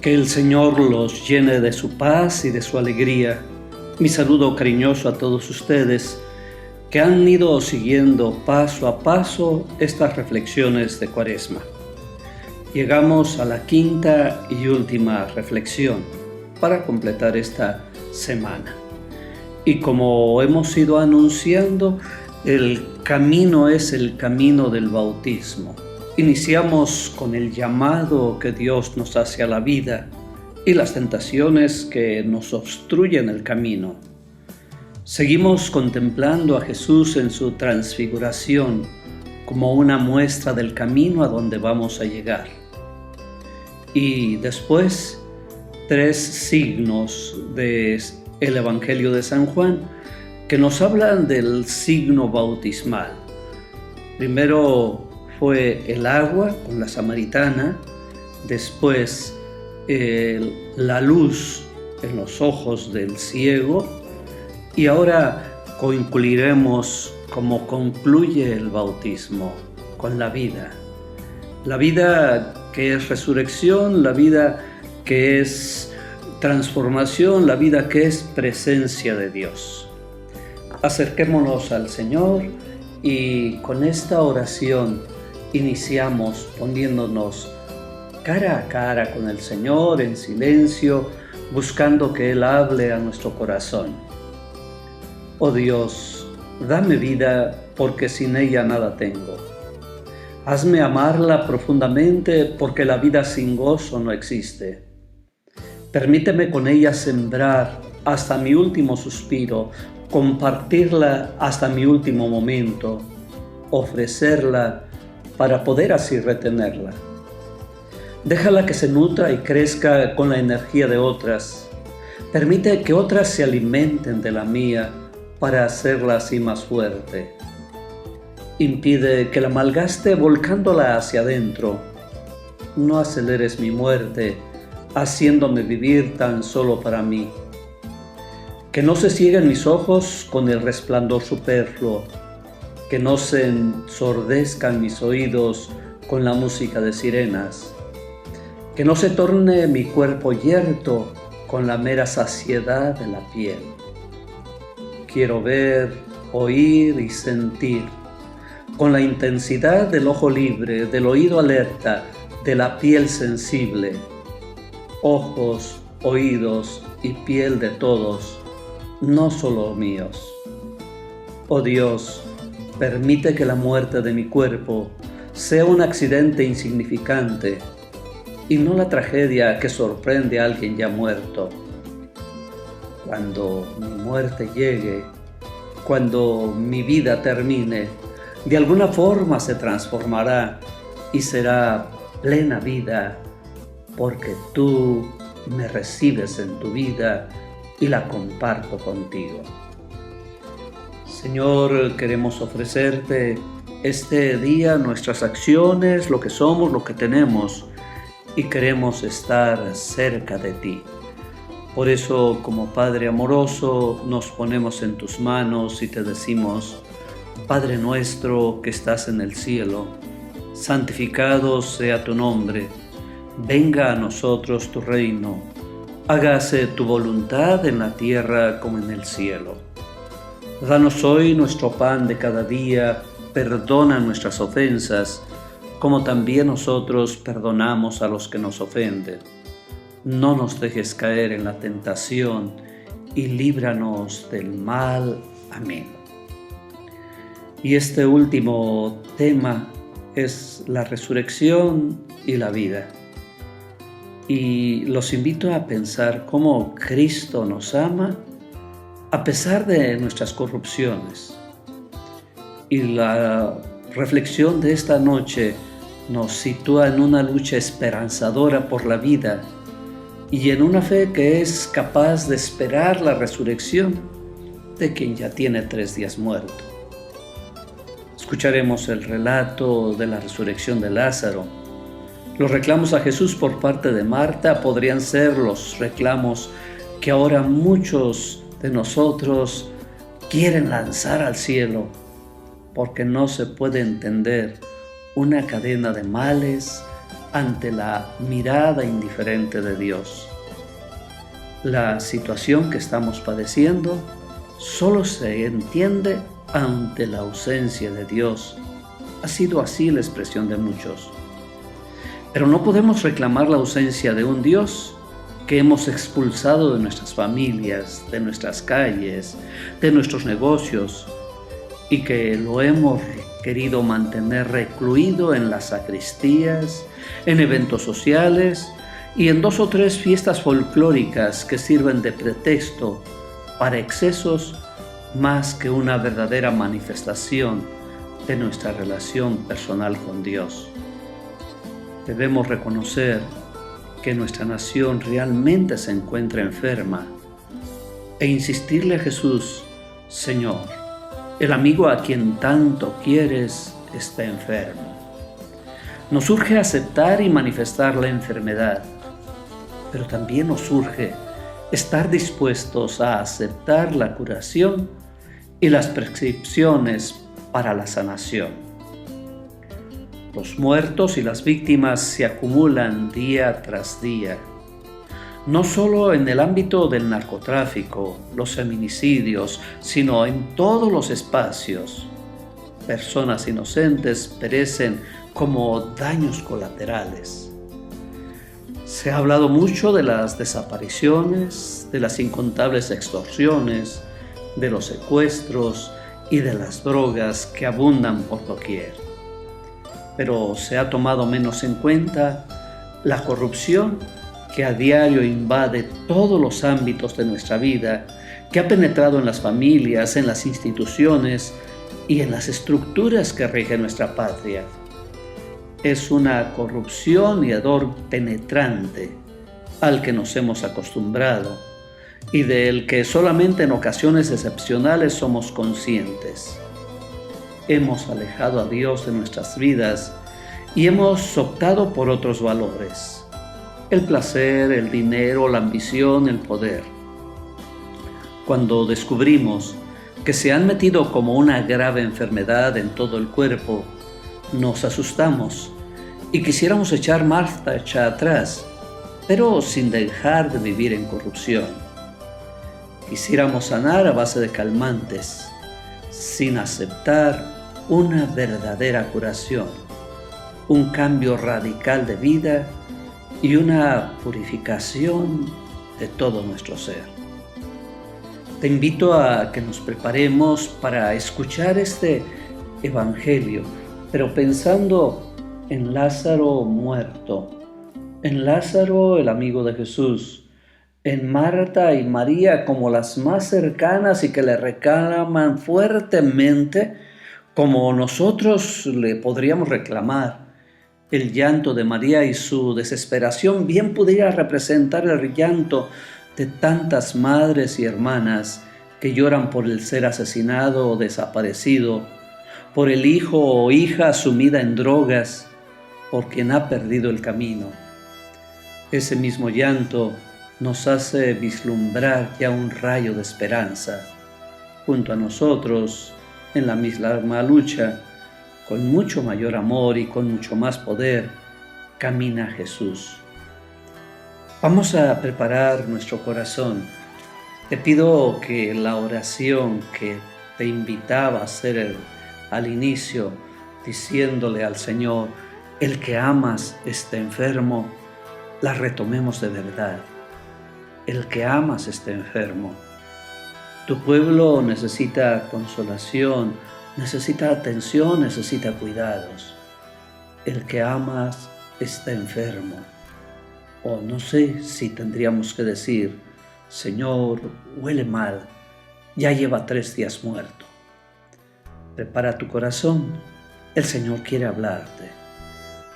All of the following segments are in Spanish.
Que el Señor los llene de su paz y de su alegría. Mi saludo cariñoso a todos ustedes que han ido siguiendo paso a paso estas reflexiones de Cuaresma. Llegamos a la quinta y última reflexión para completar esta semana. Y como hemos ido anunciando, el camino es el camino del bautismo. Iniciamos con el llamado que Dios nos hace a la vida y las tentaciones que nos obstruyen el camino. Seguimos contemplando a Jesús en su transfiguración como una muestra del camino a donde vamos a llegar. Y después, 3 signos del Evangelio de San Juan que nos hablan del signo bautismal. Primero fue el agua con la samaritana, después la luz en los ojos del ciego, y ahora concluiremos como concluye el bautismo, con la vida. La vida que es resurrección, la vida que es transformación, la vida que es presencia de Dios. Acerquémonos al Señor y con esta oración iniciamos poniéndonos cara a cara con el Señor en silencio, buscando que Él hable a nuestro corazón. Oh Dios, dame vida porque sin ella nada tengo. Hazme amarla profundamente porque la vida sin gozo no existe. Permíteme con ella sembrar hasta mi último suspiro, compartirla hasta mi último momento, ofrecerla para poder así retenerla. Déjala que se nutra y crezca con la energía de otras. Permite que otras se alimenten de la mía para hacerla así más fuerte. Impide que la malgaste volcándola hacia adentro. No aceleres mi muerte, haciéndome vivir tan solo para mí. Que no se cieguen mis ojos con el resplandor superfluo, que no se ensordezcan mis oídos con la música de sirenas, que no se torne mi cuerpo yerto con la mera saciedad de la piel. Quiero ver, oír y sentir, con la intensidad del ojo libre, del oído alerta, de la piel sensible, ojos, oídos y piel de todos, no solo míos. Oh Dios, permite que la muerte de mi cuerpo sea un accidente insignificante y no la tragedia que sorprende a alguien ya muerto. Cuando mi muerte llegue, cuando mi vida termine, de alguna forma se transformará y será plena vida, porque tú me recibes en tu vida y la comparto contigo. Señor, queremos ofrecerte este día nuestras acciones, lo que somos, lo que tenemos, y queremos estar cerca de ti. Por eso, como Padre amoroso, nos ponemos en tus manos y te decimos: Padre nuestro que estás en el cielo, santificado sea tu nombre, venga a nosotros tu reino, hágase tu voluntad en la tierra como en el cielo. Danos hoy nuestro pan de cada día, perdona nuestras ofensas, como también nosotros perdonamos a los que nos ofenden. No nos dejes caer en la tentación y líbranos del mal. Amén. Y este último tema es la resurrección y la vida. Y los invito a pensar cómo Cristo nos ama a pesar de nuestras corrupciones. Y la reflexión de esta noche nos sitúa en una lucha esperanzadora por la vida y en una fe que es capaz de esperar la resurrección de quien ya tiene 3 días muerto. Escucharemos el relato de la resurrección de Lázaro. Los reclamos a Jesús por parte de Marta podrían ser los reclamos que ahora muchos de nosotros quieren lanzar al cielo, porque no se puede entender una cadena de males ante la mirada indiferente de Dios. La situación que estamos padeciendo solo se entiende ante la ausencia de Dios. Ha sido así la expresión de muchos. Pero no podemos reclamar la ausencia de un Dios que hemos expulsado de nuestras familias, de nuestras calles, de nuestros negocios, y que lo hemos querido mantener recluido en las sacristías, en eventos sociales y en 2 o 3 fiestas folclóricas que sirven de pretexto para excesos más que una verdadera manifestación de nuestra relación personal con Dios. Debemos reconocer que nuestra nación realmente se encuentra enferma e insistirle a Jesús: Señor, el amigo a quien tanto quieres está enfermo. Nos urge aceptar y manifestar la enfermedad, pero también nos urge estar dispuestos a aceptar la curación y las prescripciones para la sanación. Los muertos y las víctimas se acumulan día tras día, no solo en el ámbito del narcotráfico, los feminicidios, sino en todos los espacios. Personas inocentes perecen como daños colaterales. Se ha hablado mucho de las desapariciones, de las incontables extorsiones, de los secuestros y de las drogas que abundan por doquier. Pero se ha tomado menos en cuenta la corrupción que a diario invade todos los ámbitos de nuestra vida, que ha penetrado en las familias, en las instituciones y en las estructuras que rigen nuestra patria. Es una corrupción y hedor penetrante al que nos hemos acostumbrado y del que solamente en ocasiones excepcionales somos conscientes. Hemos alejado a Dios de nuestras vidas y hemos optado por otros valores: el placer, el dinero, la ambición, el poder. Cuando descubrimos que se han metido como una grave enfermedad en todo el cuerpo, nos asustamos y quisiéramos echar marcha atrás, pero sin dejar de vivir en corrupción. Quisiéramos sanar a base de calmantes, sin aceptar una verdadera curación, un cambio radical de vida y una purificación de todo nuestro ser. Te invito a que nos preparemos para escuchar este Evangelio, pero pensando en Lázaro muerto, en Lázaro el amigo de Jesús, en Marta y María como las más cercanas y que le reclaman fuertemente, como nosotros le podríamos reclamar. El llanto de María y su desesperación bien pudiera representar el llanto de tantas madres y hermanas que lloran por el ser asesinado o desaparecido, por el hijo o hija sumida en drogas, por quien ha perdido el camino. Ese mismo llanto nos hace vislumbrar ya un rayo de esperanza. Junto a nosotros, en la misma lucha, con mucho mayor amor y con mucho más poder, camina Jesús. Vamos a preparar nuestro corazón. Te pido que la oración que te invitaba a hacer al inicio, diciéndole al Señor: el que amas está enfermo, la retomemos de verdad. El que amas está enfermo. Tu pueblo necesita consolación, necesita atención, necesita cuidados. El que amas está enfermo. O no sé si tendríamos que decir: Señor, huele mal, ya lleva 3 días muerto. Prepara tu corazón, el Señor quiere hablarte.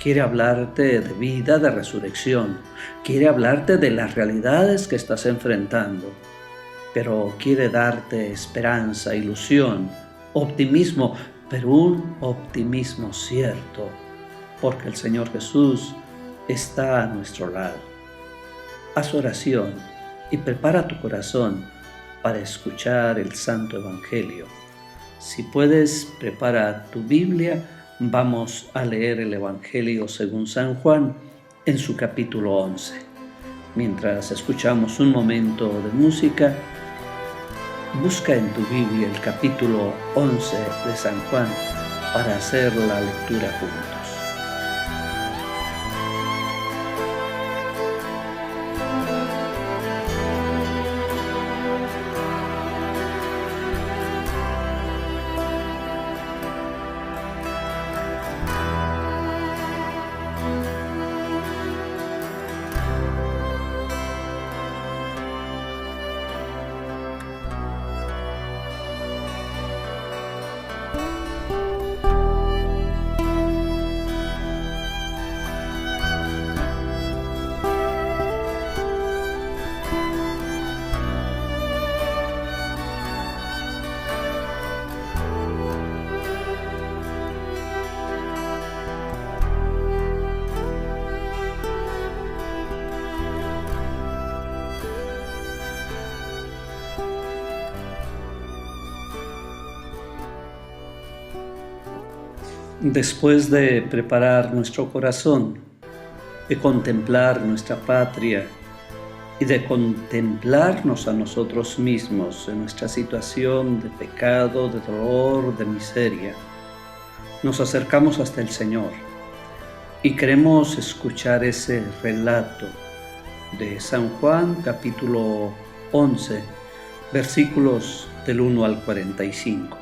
Quiere hablarte de vida, de resurrección. Quiere hablarte de las realidades que estás enfrentando. Pero quiere darte esperanza, ilusión, optimismo, pero un optimismo cierto, porque el Señor Jesús está a nuestro lado. Haz oración y prepara tu corazón para escuchar el Santo Evangelio. Si puedes, prepara tu Biblia Vamos a leer el Evangelio según San Juan en su capítulo 11. Mientras escuchamos un momento de música, busca en tu Biblia el capítulo 11 de San Juan para hacer la lectura juntos. Después de preparar nuestro corazón, de contemplar nuestra patria y de contemplarnos a nosotros mismos en nuestra situación de pecado, de dolor, de miseria, nos acercamos hasta el Señor y queremos escuchar ese relato de San Juan, capítulo 11, versículos del 1 al 45.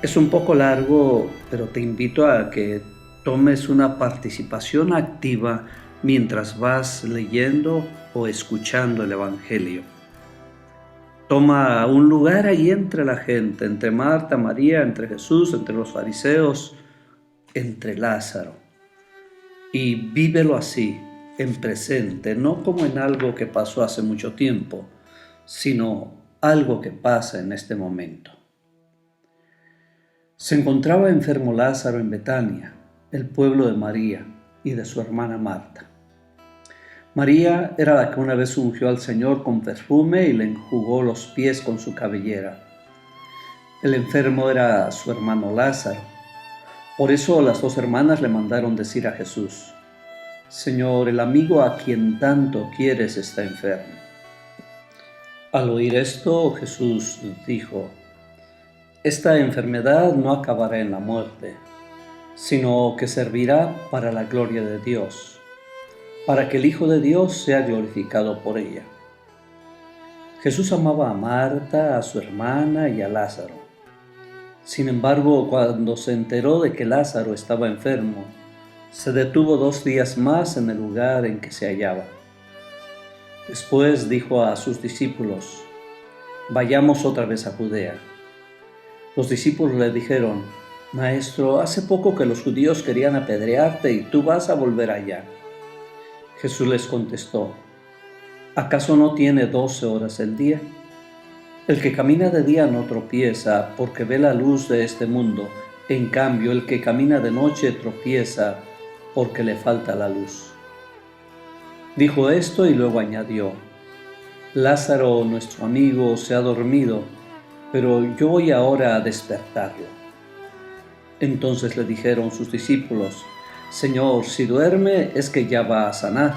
Es un poco largo, pero te invito a que tomes una participación activa mientras vas leyendo o escuchando el Evangelio. Toma un lugar ahí entre la gente, entre Marta, María, entre Jesús, entre los fariseos, entre Lázaro. Y vívelo así, en presente, no como en algo que pasó hace mucho tiempo, sino algo que pasa en este momento. Se encontraba enfermo Lázaro en Betania, el pueblo de María y de su hermana Marta. María era la que una vez ungió al Señor con perfume y le enjugó los pies con su cabellera. El enfermo era su hermano Lázaro. Por eso las dos hermanas le mandaron decir a Jesús: Señor, el amigo a quien tanto quieres está enfermo. Al oír esto, Jesús dijo: Esta enfermedad no acabará en la muerte, sino que servirá para la gloria de Dios, para que el Hijo de Dios sea glorificado por ella. Jesús amaba a Marta, a su hermana y a Lázaro. Sin embargo, cuando se enteró de que Lázaro estaba enfermo, se detuvo 2 días más en el lugar en que se hallaba. Después dijo a sus discípulos: Vayamos otra vez a Judea. Los discípulos le dijeron: Maestro, hace poco que los judíos querían apedrearte y tú vas a volver allá. Jesús les contestó: ¿Acaso no tiene 12 horas el día? El que camina de día no tropieza porque ve la luz de este mundo. En cambio, el que camina de noche tropieza porque le falta la luz. Dijo esto y luego añadió: Lázaro, nuestro amigo, se ha dormido, pero yo voy ahora a despertarlo. Entonces le dijeron sus discípulos: Señor, si duerme es que ya va a sanar.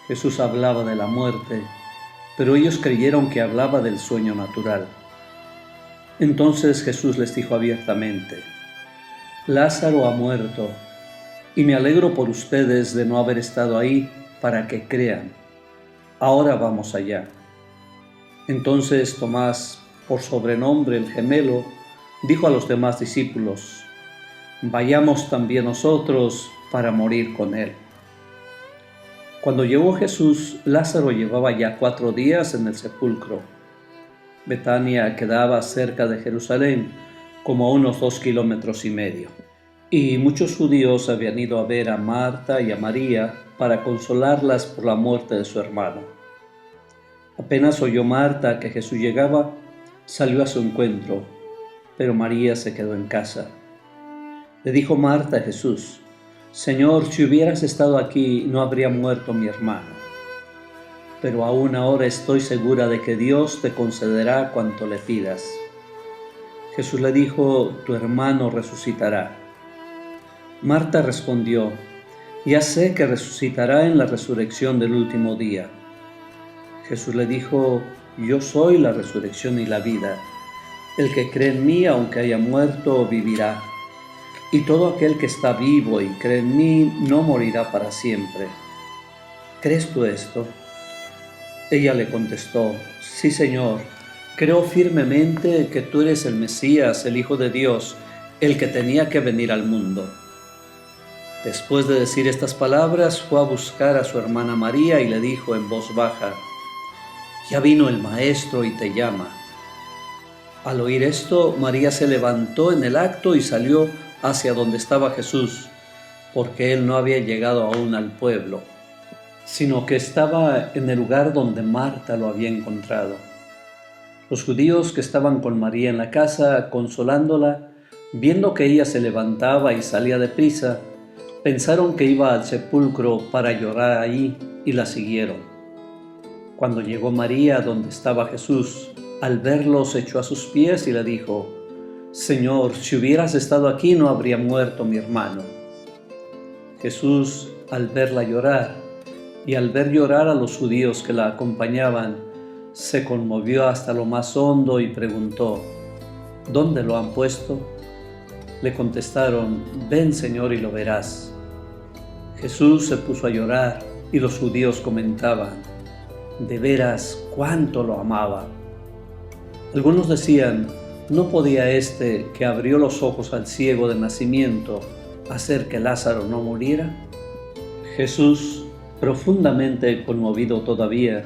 Jesús hablaba de la muerte, pero ellos creyeron que hablaba del sueño natural. Entonces Jesús les dijo abiertamente: Lázaro ha muerto, y me alegro por ustedes de no haber estado ahí para que crean. Ahora vamos allá. Entonces Tomás, por sobrenombre el gemelo, dijo a los demás discípulos: Vayamos también nosotros para morir con él. Cuando llegó Jesús, Lázaro llevaba ya 4 días en el sepulcro. Betania quedaba cerca de Jerusalén, como a unos 2,5 kilómetros, y muchos judíos habían ido a ver a Marta y a María para consolarlas por la muerte de su hermano. Apenas oyó Marta que Jesús llegaba, salió a su encuentro, pero María se quedó en casa. Le dijo Marta a Jesús: Señor, si hubieras estado aquí, no habría muerto mi hermano. Pero aún ahora estoy segura de que Dios te concederá cuanto le pidas. Jesús le dijo: Tu hermano resucitará. Marta respondió: ya sé que resucitará en la resurrección del último día. Jesús le dijo: yo soy la resurrección y la vida. El que cree en mí, aunque haya muerto, vivirá. Y todo aquel que está vivo y cree en mí, no morirá para siempre. ¿Crees tú esto? Ella le contestó: sí, Señor, creo firmemente que tú eres el Mesías, el Hijo de Dios, el que tenía que venir al mundo. Después de decir estas palabras, fue a buscar a su hermana María y le dijo en voz baja: ya vino el Maestro y te llama. Al oír esto, María se levantó en el acto y salió hacia donde estaba Jesús, porque él no había llegado aún al pueblo, sino que estaba en el lugar donde Marta lo había encontrado. Los judíos que estaban con María en la casa, consolándola, viendo que ella se levantaba y salía deprisa, pensaron que iba al sepulcro para llorar allí y la siguieron. Cuando llegó María donde estaba Jesús, al verlo se echó a sus pies y le dijo: Señor, si hubieras estado aquí no habría muerto mi hermano. Jesús, al verla llorar y al ver llorar a los judíos que la acompañaban, se conmovió hasta lo más hondo y preguntó: ¿dónde lo han puesto? Le contestaron: ven, Señor, y lo verás. Jesús se puso a llorar y los judíos comentaban: de veras, cuánto lo amaba. Algunos decían: ¿no podía este que abrió los ojos al ciego de nacimiento hacer que Lázaro no muriera? Jesús, profundamente conmovido todavía,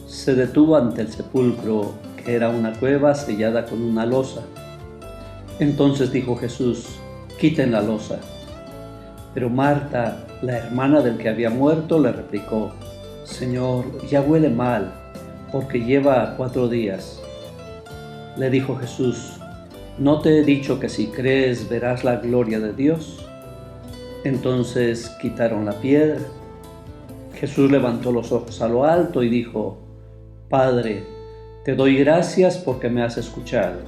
se detuvo ante el sepulcro, que era una cueva sellada con una losa. Entonces dijo Jesús: quiten la losa. Pero Marta, la hermana del que había muerto, le replicó: Señor, ya huele mal, porque lleva 4 días. Le dijo Jesús: ¿no te he dicho que si crees verás la gloria de Dios? Entonces quitaron la piedra. Jesús levantó los ojos a lo alto y dijo: Padre, te doy gracias porque me has escuchado.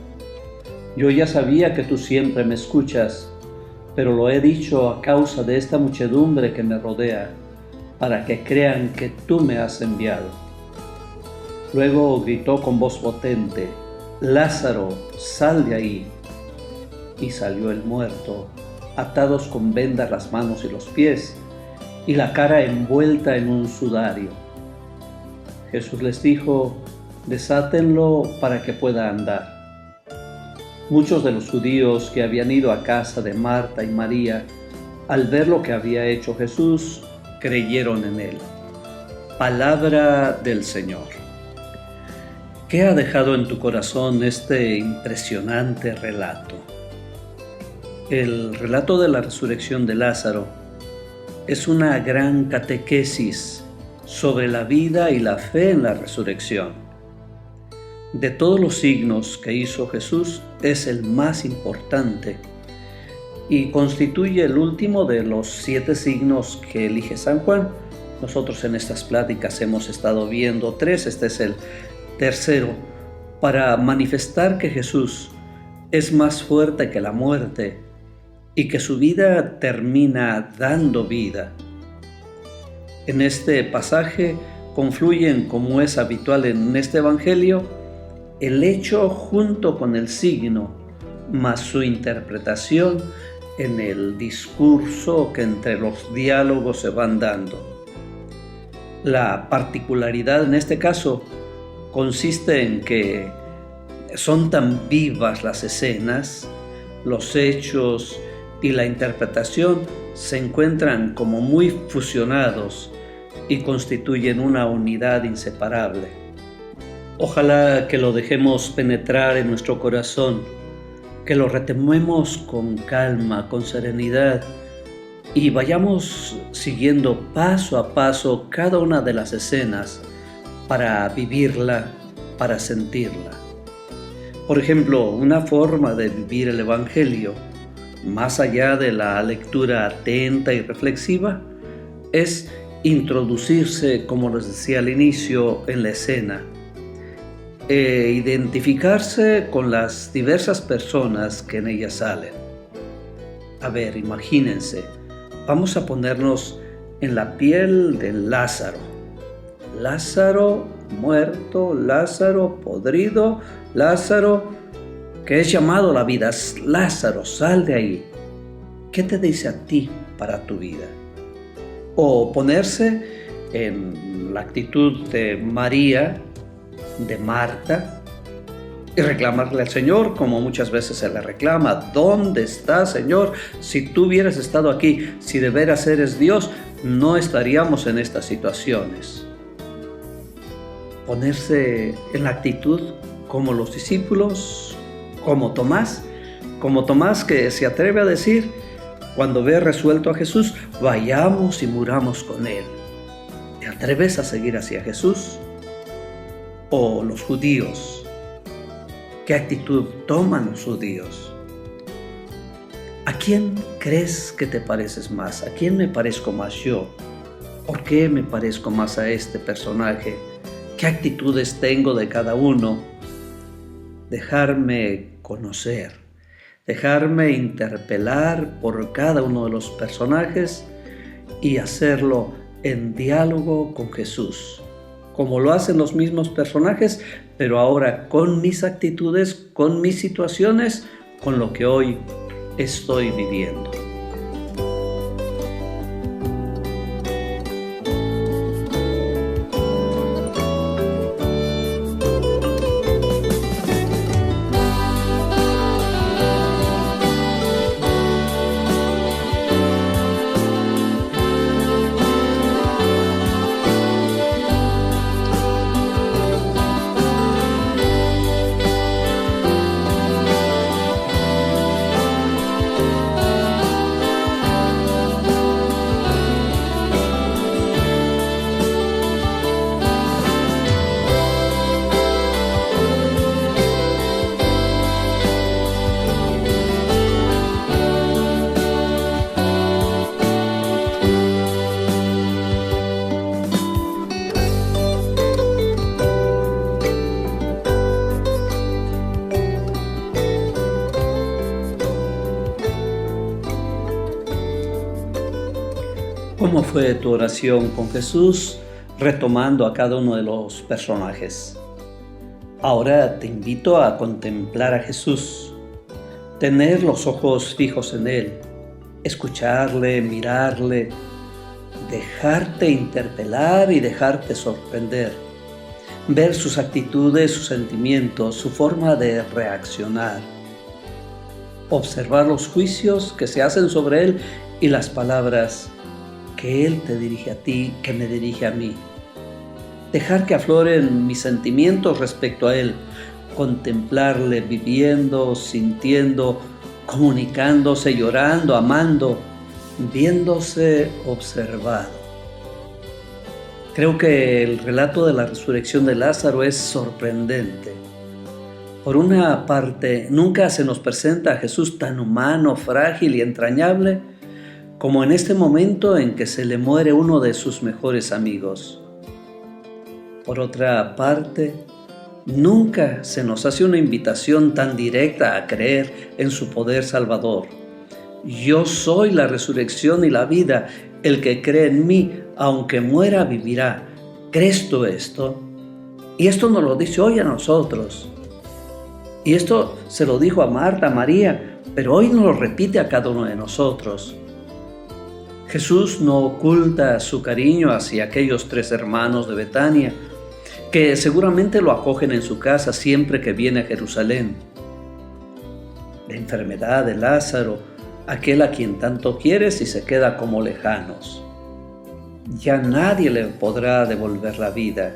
Yo ya sabía que tú siempre me escuchas, pero lo he dicho a causa de esta muchedumbre que me rodea, para que crean que tú me has enviado. Luego gritó con voz potente: Lázaro, sal de ahí. Y salió el muerto, atados con vendas las manos y los pies, y la cara envuelta en un sudario. Jesús les dijo: desátenlo para que pueda andar. Muchos de los judíos que habían ido a casa de Marta y María, al ver lo que había hecho Jesús, creyeron en él. Palabra del Señor. ¿Qué ha dejado en tu corazón este impresionante relato? El relato de la resurrección de Lázaro es una gran catequesis sobre la vida y la fe en la resurrección. De todos los signos que hizo Jesús, es el más importante y constituye el último de los 7 signos que elige San Juan. Nosotros en estas pláticas hemos estado viendo 3, este es el tercero, para manifestar que Jesús es más fuerte que la muerte y que su vida termina dando vida. En este pasaje confluyen, como es habitual en este evangelio, el hecho junto con el signo, más su interpretación en el discurso que entre los diálogos se van dando. La particularidad en este caso consiste en que son tan vivas las escenas, los hechos y la interpretación se encuentran como muy fusionados y constituyen una unidad inseparable. Ojalá que lo dejemos penetrar en nuestro corazón, que lo retomemos con calma, con serenidad y vayamos siguiendo paso a paso cada una de las escenas para vivirla, para sentirla. Por ejemplo, una forma de vivir el Evangelio, más allá de la lectura atenta y reflexiva, es introducirse, como les decía al inicio, en la escena, identificarse con las diversas personas que en ella salen. A ver, imagínense, vamos a ponernos en la piel de Lázaro. Lázaro muerto, Lázaro podrido, Lázaro que es llamado a la vida. Lázaro, sal de ahí. ¿Qué te dice a ti para tu vida? O ponerse en la actitud de María, de Marta, y reclamarle al Señor como muchas veces se le reclama. ¿Dónde está, Señor? Si tú hubieras estado aquí, si de veras eres Dios, no estaríamos en estas situaciones. Ponerse en la actitud como los discípulos, como Tomás que se atreve a decir, cuando ve resuelto a Jesús, vayamos y muramos con Él. ¿Te atreves a seguir hacia Jesús? O los judíos, ¿qué actitud toman los judíos? ¿A quién crees que te pareces más? ¿A quién me parezco más yo? ¿Por qué me parezco más a este personaje? ¿Qué actitudes tengo de cada uno? Dejarme conocer, dejarme interpelar por cada uno de los personajes y hacerlo en diálogo con Jesús, como lo hacen los mismos personajes, pero ahora con mis actitudes, con mis situaciones, con lo que hoy estoy viviendo. ¿Cómo fue tu oración con Jesús retomando a cada uno de los personajes? Ahora te invito a contemplar a Jesús, tener los ojos fijos en Él, escucharle, mirarle, dejarte interpelar y dejarte sorprender, ver sus actitudes, sus sentimientos, su forma de reaccionar, observar los juicios que se hacen sobre Él y las palabras que Él te dirige a ti, que me dirige a mí. Dejar que afloren mis sentimientos respecto a Él, contemplarle viviendo, sintiendo, comunicándose, llorando, amando, viéndose observado. Creo que el relato de la resurrección de Lázaro es sorprendente. Por una parte, nunca se nos presenta a Jesús tan humano, frágil y entrañable como en este momento en que se le muere uno de sus mejores amigos. Por otra parte, nunca se nos hace una invitación tan directa a creer en su poder salvador. Yo soy la resurrección y la vida, el que cree en mí, aunque muera, vivirá. ¿Crees tú esto? Y esto nos lo dice hoy a nosotros. Y esto se lo dijo a Marta, a María, pero hoy nos lo repite a cada uno de nosotros. Jesús no oculta su cariño hacia aquellos 3 hermanos de Betania, que seguramente lo acogen en su casa siempre que viene a Jerusalén. La enfermedad de Lázaro, aquel a quien tanto quieres y se queda como lejanos. Ya nadie le podrá devolver la vida.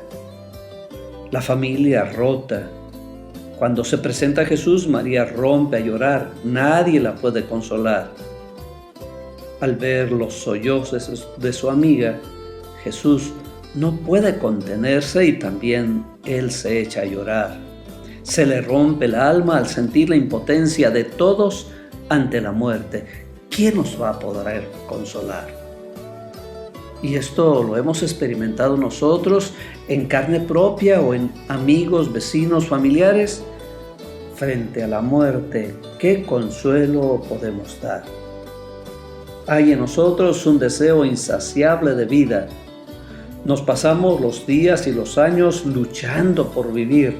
La familia rota. Cuando se presenta a Jesús, María rompe a llorar. Nadie la puede consolar. Al ver los sollozos de su amiga, Jesús no puede contenerse y también Él se echa a llorar. Se le rompe el alma al sentir la impotencia de todos ante la muerte. ¿Quién nos va a poder consolar? Y esto lo hemos experimentado nosotros en carne propia o en amigos, vecinos, familiares. Frente a la muerte, ¿qué consuelo podemos dar? Hay en nosotros un deseo insaciable de vida. Nos pasamos los días y los años luchando por vivir.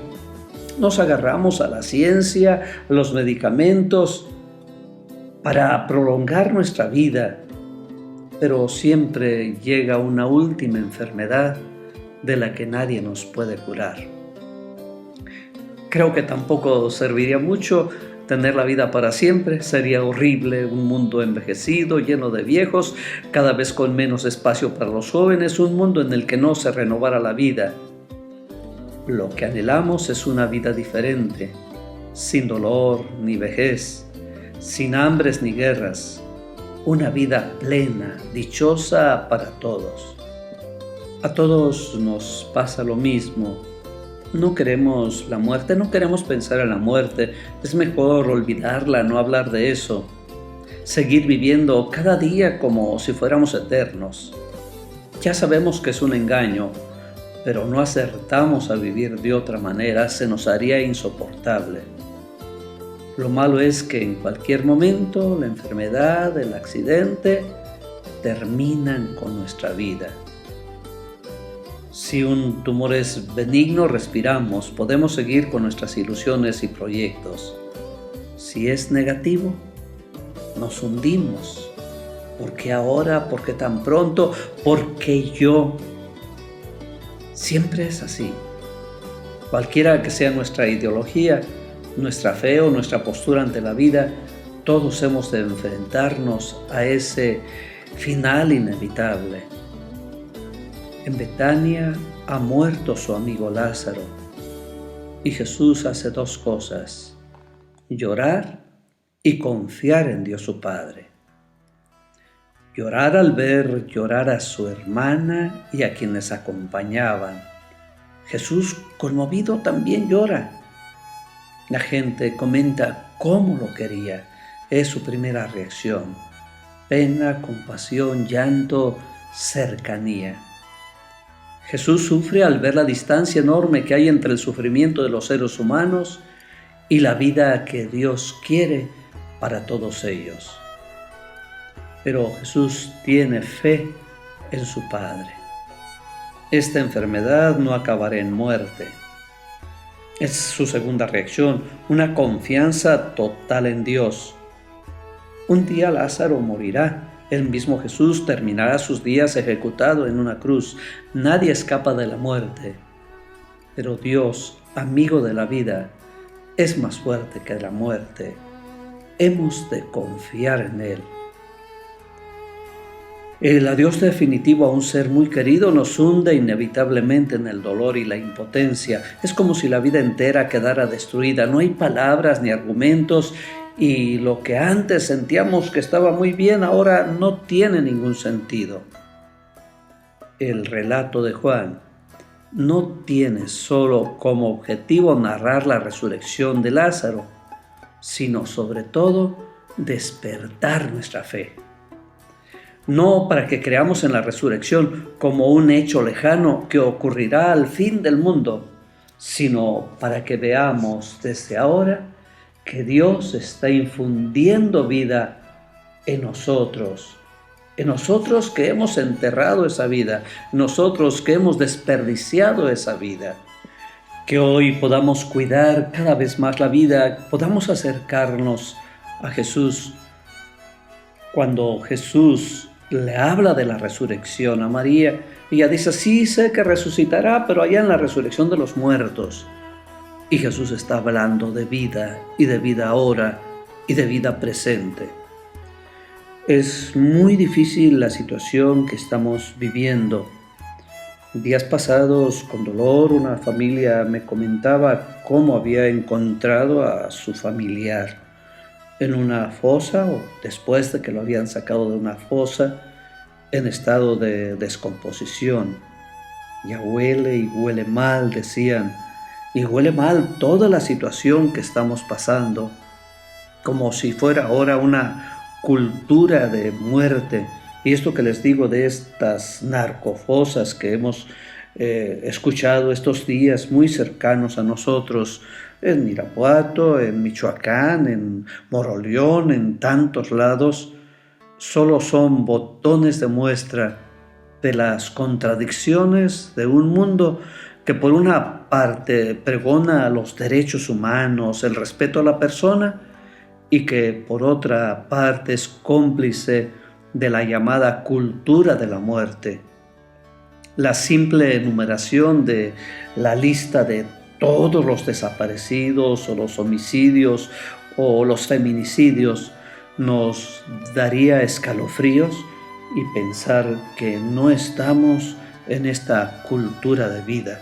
Nos agarramos a la ciencia, a los medicamentos, para prolongar nuestra vida, pero siempre llega una última enfermedad de la que nadie nos puede curar. Creo que tampoco serviría mucho tener la vida para siempre. Sería horrible un mundo envejecido, lleno de viejos, cada vez con menos espacio para los jóvenes, un mundo en el que no se renovara la vida. Lo que anhelamos es una vida diferente, sin dolor ni vejez, sin hambres ni guerras, una vida plena, dichosa para todos. A todos nos pasa lo mismo. No queremos la muerte, no queremos pensar en la muerte. Es mejor olvidarla, no hablar de eso. Seguir viviendo cada día como si fuéramos eternos. Ya sabemos que es un engaño, pero no acertamos a vivir de otra manera, se nos haría insoportable. Lo malo es que en cualquier momento la enfermedad, el accidente, terminan con nuestra vida. Si un tumor es benigno, respiramos, podemos seguir con nuestras ilusiones y proyectos. Si es negativo, nos hundimos. ¿Por qué ahora? ¿Por qué tan pronto? ¿Por qué yo? Siempre es así. Cualquiera que sea nuestra ideología, nuestra fe o nuestra postura ante la vida, todos hemos de enfrentarnos a ese final inevitable. En Betania ha muerto su amigo Lázaro y Jesús hace dos cosas: llorar y confiar en Dios su Padre. Llorar al ver llorar a su hermana y a quienes acompañaban. Jesús, conmovido, también llora. La gente comenta cómo lo quería. Es su primera reacción. Pena, compasión, llanto, cercanía. Jesús sufre al ver la distancia enorme que hay entre el sufrimiento de los seres humanos y la vida que Dios quiere para todos ellos. Pero Jesús tiene fe en su Padre. Esta enfermedad no acabará en muerte. Es su segunda reacción, una confianza total en Dios. Un día Lázaro morirá. El mismo Jesús terminará sus días ejecutado en una cruz. Nadie escapa de la muerte. Pero Dios, amigo de la vida, es más fuerte que la muerte. Hemos de confiar en Él. El adiós definitivo a un ser muy querido nos hunde inevitablemente en el dolor y la impotencia. Es como si la vida entera quedara destruida. No hay palabras ni argumentos y lo que antes sentíamos que estaba muy bien ahora no tiene ningún sentido. El relato de Juan no tiene solo como objetivo narrar la resurrección de Lázaro, sino sobre todo despertar nuestra fe. No para que creamos en la resurrección como un hecho lejano que ocurrirá al fin del mundo, sino para que veamos desde ahora que Dios está infundiendo vida en nosotros que hemos enterrado esa vida, nosotros que hemos desperdiciado esa vida. Que hoy podamos cuidar cada vez más la vida, podamos acercarnos a Jesús. Cuando Jesús le habla de la resurrección a María, ella dice: sí, sé que resucitará, pero allá en la resurrección de los muertos. Y Jesús está hablando de vida, y de vida ahora, y de vida presente. Es muy difícil la situación que estamos viviendo. Días pasados, con dolor, una familia me comentaba cómo había encontrado a su familiar en una fosa, o después de que lo habían sacado de una fosa, en estado de descomposición. Ya huele y huele mal, decían, y huele mal toda la situación que estamos pasando, como si fuera ahora una cultura de muerte. Y esto que les digo de estas narcofosas que hemos escuchado estos días muy cercanos a nosotros, en Irapuato, en Michoacán, en Moroleón, en tantos lados, solo son botones de muestra de las contradicciones de un mundo que por una parte pregona los derechos humanos, el respeto a la persona, y que por otra parte es cómplice de la llamada cultura de la muerte. La simple enumeración de la lista de todos los desaparecidos o los homicidios o los feminicidios nos daría escalofríos y pensar que no estamos en esta cultura de vida.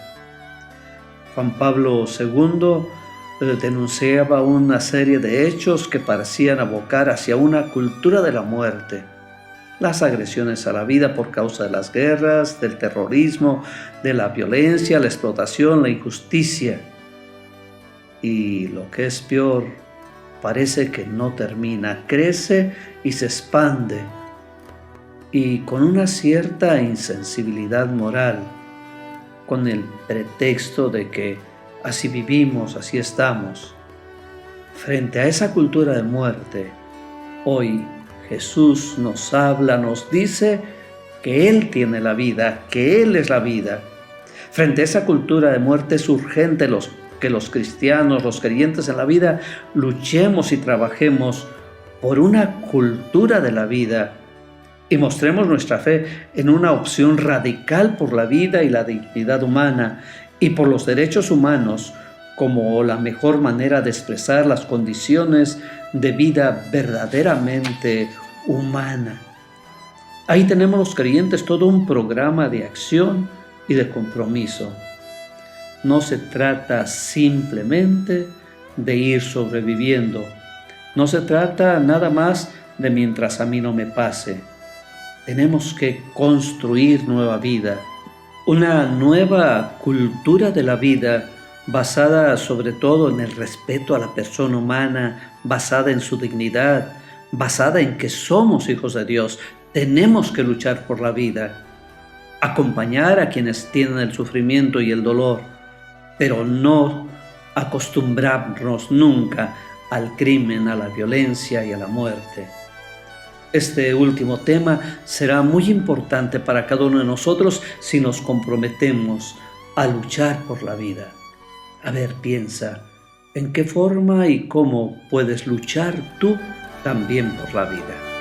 Juan Pablo II denunciaba una serie de hechos que parecían abocar hacia una cultura de la muerte. Las agresiones a la vida por causa de las guerras, del terrorismo, de la violencia, la explotación, la injusticia. Y lo que es peor, parece que no termina, crece y se expande. Y con una cierta insensibilidad moral, con el pretexto de que así vivimos, así estamos. Frente a esa cultura de muerte, hoy Jesús nos habla, nos dice que Él tiene la vida, que Él es la vida. Frente a esa cultura de muerte es urgente que los cristianos, los creyentes en la vida, luchemos y trabajemos por una cultura de la vida y mostremos nuestra fe en una opción radical por la vida y la dignidad humana y por los derechos humanos como la mejor manera de expresar las condiciones de vida verdaderamente humana. Ahí tenemos los creyentes todo un programa de acción y de compromiso. No se trata simplemente de ir sobreviviendo. No se trata nada más de mientras a mí no me pase. Tenemos que construir nueva vida, una nueva cultura de la vida basada sobre todo en el respeto a la persona humana, basada en su dignidad, basada en que somos hijos de Dios. Tenemos que luchar por la vida, acompañar a quienes tienen el sufrimiento y el dolor, pero no acostumbrarnos nunca al crimen, a la violencia y a la muerte. Este último tema será muy importante para cada uno de nosotros si nos comprometemos a luchar por la vida. A ver, piensa, ¿en qué forma y cómo puedes luchar tú también por la vida?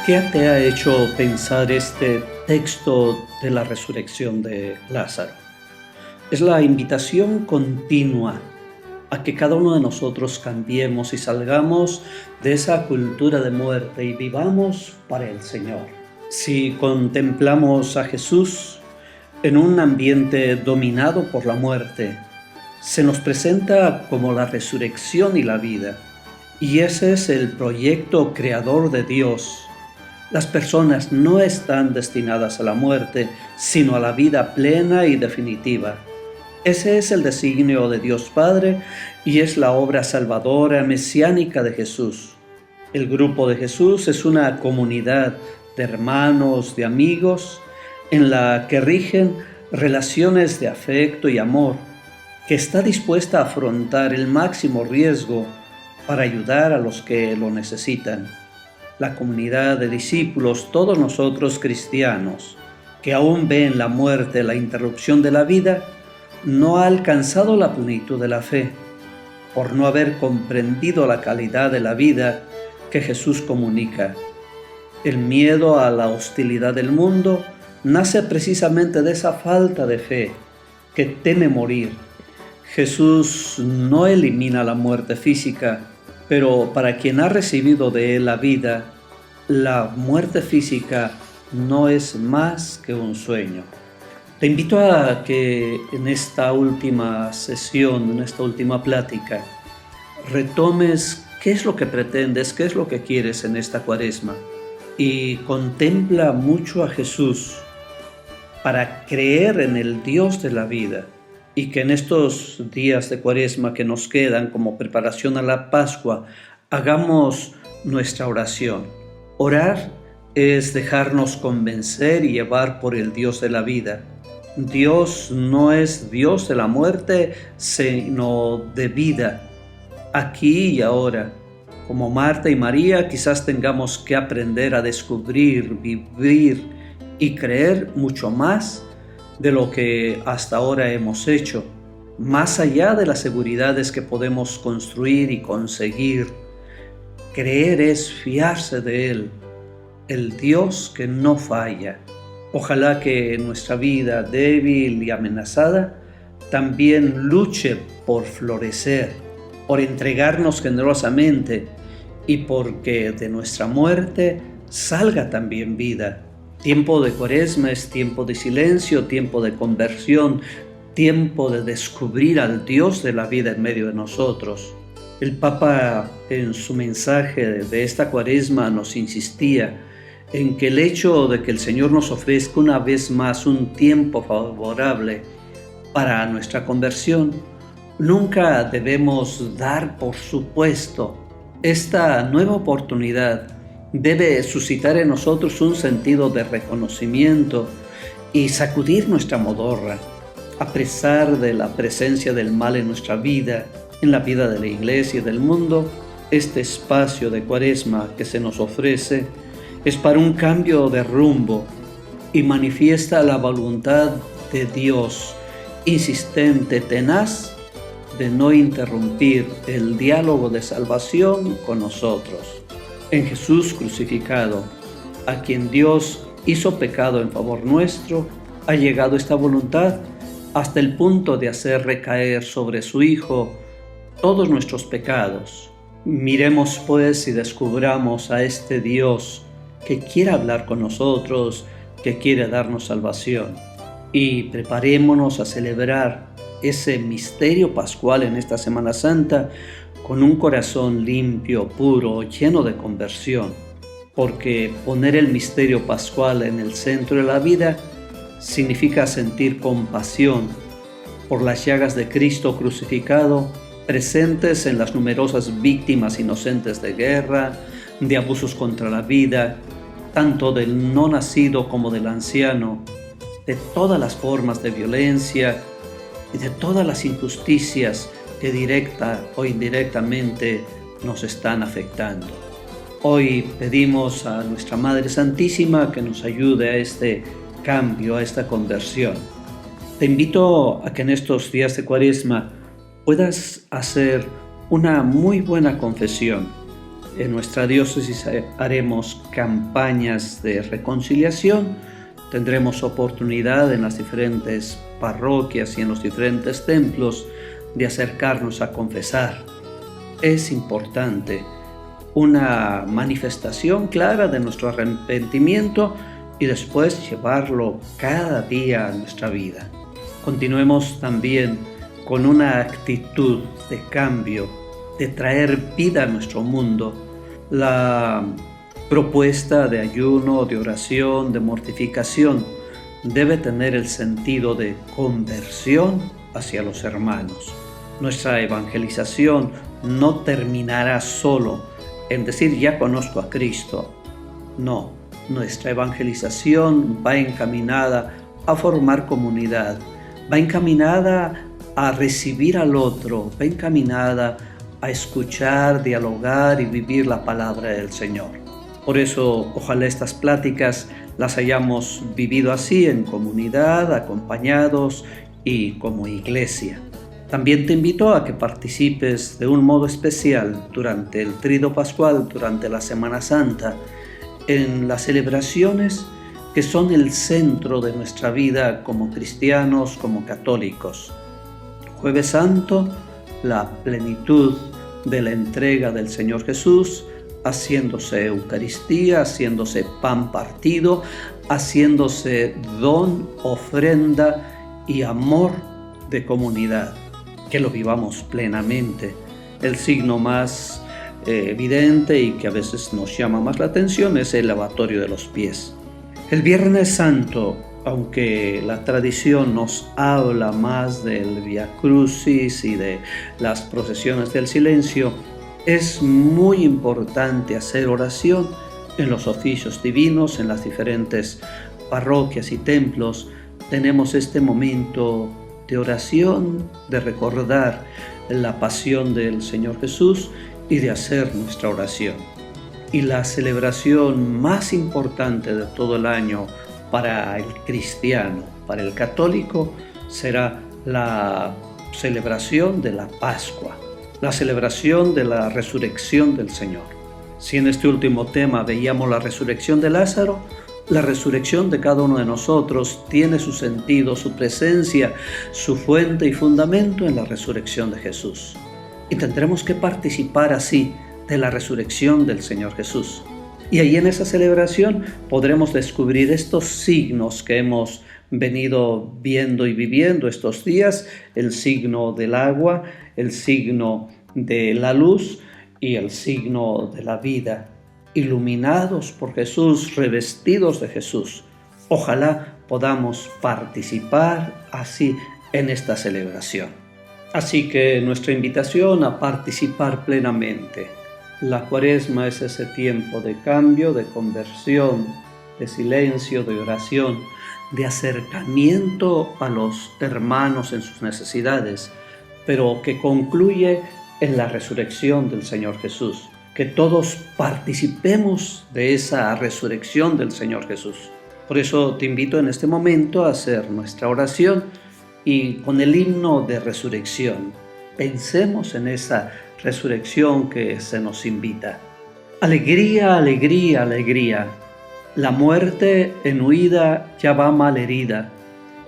¿Qué te ha hecho pensar este texto de la resurrección de Lázaro? Es la invitación continua a que cada uno de nosotros cambiemos y salgamos de esa cultura de muerte y vivamos para el Señor. Si contemplamos a Jesús en un ambiente dominado por la muerte, se nos presenta como la resurrección y la vida. Y ese es el proyecto creador de Dios. Las personas no están destinadas a la muerte, sino a la vida plena y definitiva. Ese es el designio de Dios Padre y es la obra salvadora mesiánica de Jesús. El grupo de Jesús es una comunidad de hermanos, de amigos, en la que rigen relaciones de afecto y amor, que está dispuesta a afrontar el máximo riesgo para ayudar a los que lo necesitan. La comunidad de discípulos, todos nosotros cristianos, que aún ven la muerte, la interrupción de la vida, no ha alcanzado la plenitud de la fe, por no haber comprendido la calidad de la vida que Jesús comunica. El miedo a la hostilidad del mundo nace precisamente de esa falta de fe que teme morir. Jesús no elimina la muerte física, pero para quien ha recibido de Él la vida, la muerte física no es más que un sueño. Te invito a que en esta última sesión, en esta última plática, retomes qué es lo que pretendes, qué es lo que quieres en esta Cuaresma y contempla mucho a Jesús para creer en el Dios de la vida y que en estos días de Cuaresma que nos quedan como preparación a la Pascua hagamos nuestra oración. Orar es dejarnos convencer y llevar por el Dios de la vida. Dios no es Dios de la muerte, sino de vida, aquí y ahora. Como Marta y María, quizás tengamos que aprender a descubrir, vivir y creer mucho más de lo que hasta ahora hemos hecho, más allá de las seguridades que podemos construir y conseguir. Creer es fiarse de Él, el Dios que no falla. Ojalá que nuestra vida débil y amenazada también luche por florecer, por entregarnos generosamente y porque de nuestra muerte salga también vida. Tiempo de Cuaresma es tiempo de silencio, tiempo de conversión, tiempo de descubrir al Dios de la vida en medio de nosotros. El Papa en su mensaje de esta Cuaresma nos insistía en que el hecho de que el Señor nos ofrezca una vez más un tiempo favorable para nuestra conversión, nunca debemos dar por supuesto. Esta nueva oportunidad debe suscitar en nosotros un sentido de reconocimiento y sacudir nuestra modorra, a pesar de la presencia del mal en nuestra vida, en la vida de la Iglesia y del mundo. Este espacio de Cuaresma que se nos ofrece es para un cambio de rumbo y manifiesta la voluntad de Dios, insistente, tenaz, de no interrumpir el diálogo de salvación con nosotros. En Jesús crucificado, a quien Dios hizo pecado en favor nuestro, ha llegado esta voluntad hasta el punto de hacer recaer sobre su Hijo todos nuestros pecados. Miremos pues y descubramos a este Dios que quiere hablar con nosotros, que quiere darnos salvación. Y preparémonos a celebrar ese misterio pascual en esta Semana Santa con un corazón limpio, puro, lleno de conversión, porque poner el misterio pascual en el centro de la vida significa sentir compasión por las llagas de Cristo crucificado presentes en las numerosas víctimas inocentes de guerra, de abusos contra la vida, tanto del no nacido como del anciano, de todas las formas de violencia y de todas las injusticias que directa o indirectamente nos están afectando. Hoy pedimos a nuestra Madre Santísima que nos ayude a este cambio, a esta conversión. Te invito a que en estos días de Cuaresma puedas hacer una muy buena confesión. En nuestra diócesis haremos campañas de reconciliación. Tendremos oportunidad en las diferentes parroquias y en los diferentes templos de acercarnos a confesar. Es importante una manifestación clara de nuestro arrepentimiento y después llevarlo cada día a nuestra vida. Continuemos también con una actitud de cambio, de traer vida a nuestro mundo. La propuesta de ayuno, de oración, de mortificación debe tener el sentido de conversión hacia los hermanos. Nuestra evangelización no terminará solo en decir ya conozco a Cristo. No, nuestra evangelización va encaminada a formar comunidad, va encaminada a recibir al otro, va encaminada a escuchar, dialogar y vivir la palabra del Señor. Por eso, ojalá estas pláticas las hayamos vivido así, en comunidad, acompañados y como iglesia. También te invito a que participes de un modo especial durante el Tríodo Pascual, durante la Semana Santa, en las celebraciones que son el centro de nuestra vida como cristianos, como católicos. Jueves Santo, la plenitud de la entrega del Señor Jesús, haciéndose Eucaristía, haciéndose pan partido, haciéndose don, ofrenda y amor de comunidad. Que lo vivamos plenamente. El signo más evidente y que a veces nos llama más la atención es el lavatorio de los pies. El Viernes Santo, aunque la tradición nos habla más del Vía Crucis y de las procesiones del silencio, es muy importante hacer oración en los oficios divinos, en las diferentes parroquias y templos. Tenemos este momento de oración, de recordar la pasión del Señor Jesús y de hacer nuestra oración. Y la celebración más importante de todo el año para el cristiano, para el católico, será la celebración de la Pascua, la celebración de la resurrección del Señor. Si en este último tema veíamos la resurrección de Lázaro, la resurrección de cada uno de nosotros tiene su sentido, su presencia, su fuente y fundamento en la resurrección de Jesús. Y tendremos que participar así de la resurrección del Señor Jesús. Y ahí en esa celebración podremos descubrir estos signos que hemos venido viendo y viviendo estos días, el signo del agua, el signo de la luz y el signo de la vida, iluminados por Jesús, revestidos de Jesús. Ojalá podamos participar así en esta celebración. Así que nuestra invitación a participar plenamente. La Cuaresma es ese tiempo de cambio, de conversión, de silencio, de oración, de acercamiento a los hermanos en sus necesidades, pero que concluye en la resurrección del Señor Jesús. Que todos participemos de esa resurrección del Señor Jesús. Por eso te invito en este momento a hacer nuestra oración y con el himno de resurrección. Pensemos en esa resurrección que se nos invita. Alegría, alegría, alegría. La muerte en huida ya va mal herida.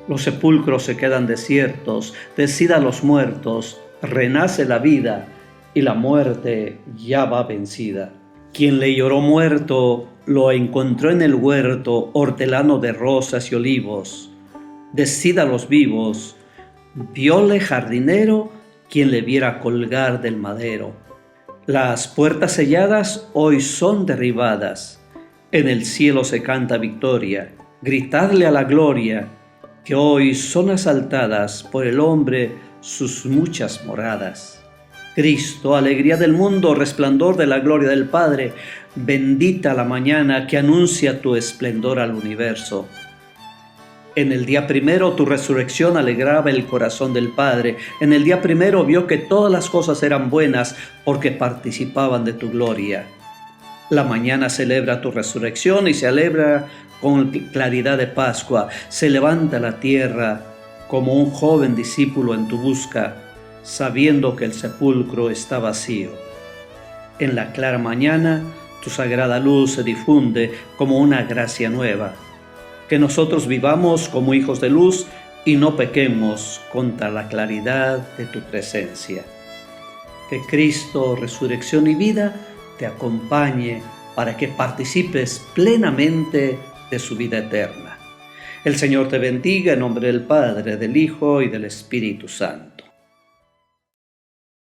Los sepulcros se quedan desiertos, decida los muertos, renace la vida y la muerte ya va vencida. Quien le lloró muerto lo encontró en el huerto, hortelano de rosas y olivos. Decida los vivos, viole jardinero quien le viera colgar del madero. Las puertas selladas hoy son derribadas, en el cielo se canta victoria. Gritadle a la gloria, que hoy son asaltadas por el hombre sus muchas moradas. Cristo, alegría del mundo, resplandor de la gloria del Padre, bendita la mañana que anuncia tu esplendor al universo. En el día primero tu resurrección alegraba el corazón del Padre. En el día primero vio que todas las cosas eran buenas porque participaban de tu gloria. La mañana celebra tu resurrección y se alegra con claridad de Pascua. Se levanta la tierra como un joven discípulo en tu busca, sabiendo que el sepulcro está vacío. En la clara mañana tu sagrada luz se difunde como una gracia nueva. Que nosotros vivamos como hijos de luz y no pequemos contra la claridad de tu presencia. Que Cristo, resurrección y vida, te acompañe para que participes plenamente de su vida eterna. El Señor te bendiga en nombre del Padre, del Hijo y del Espíritu Santo.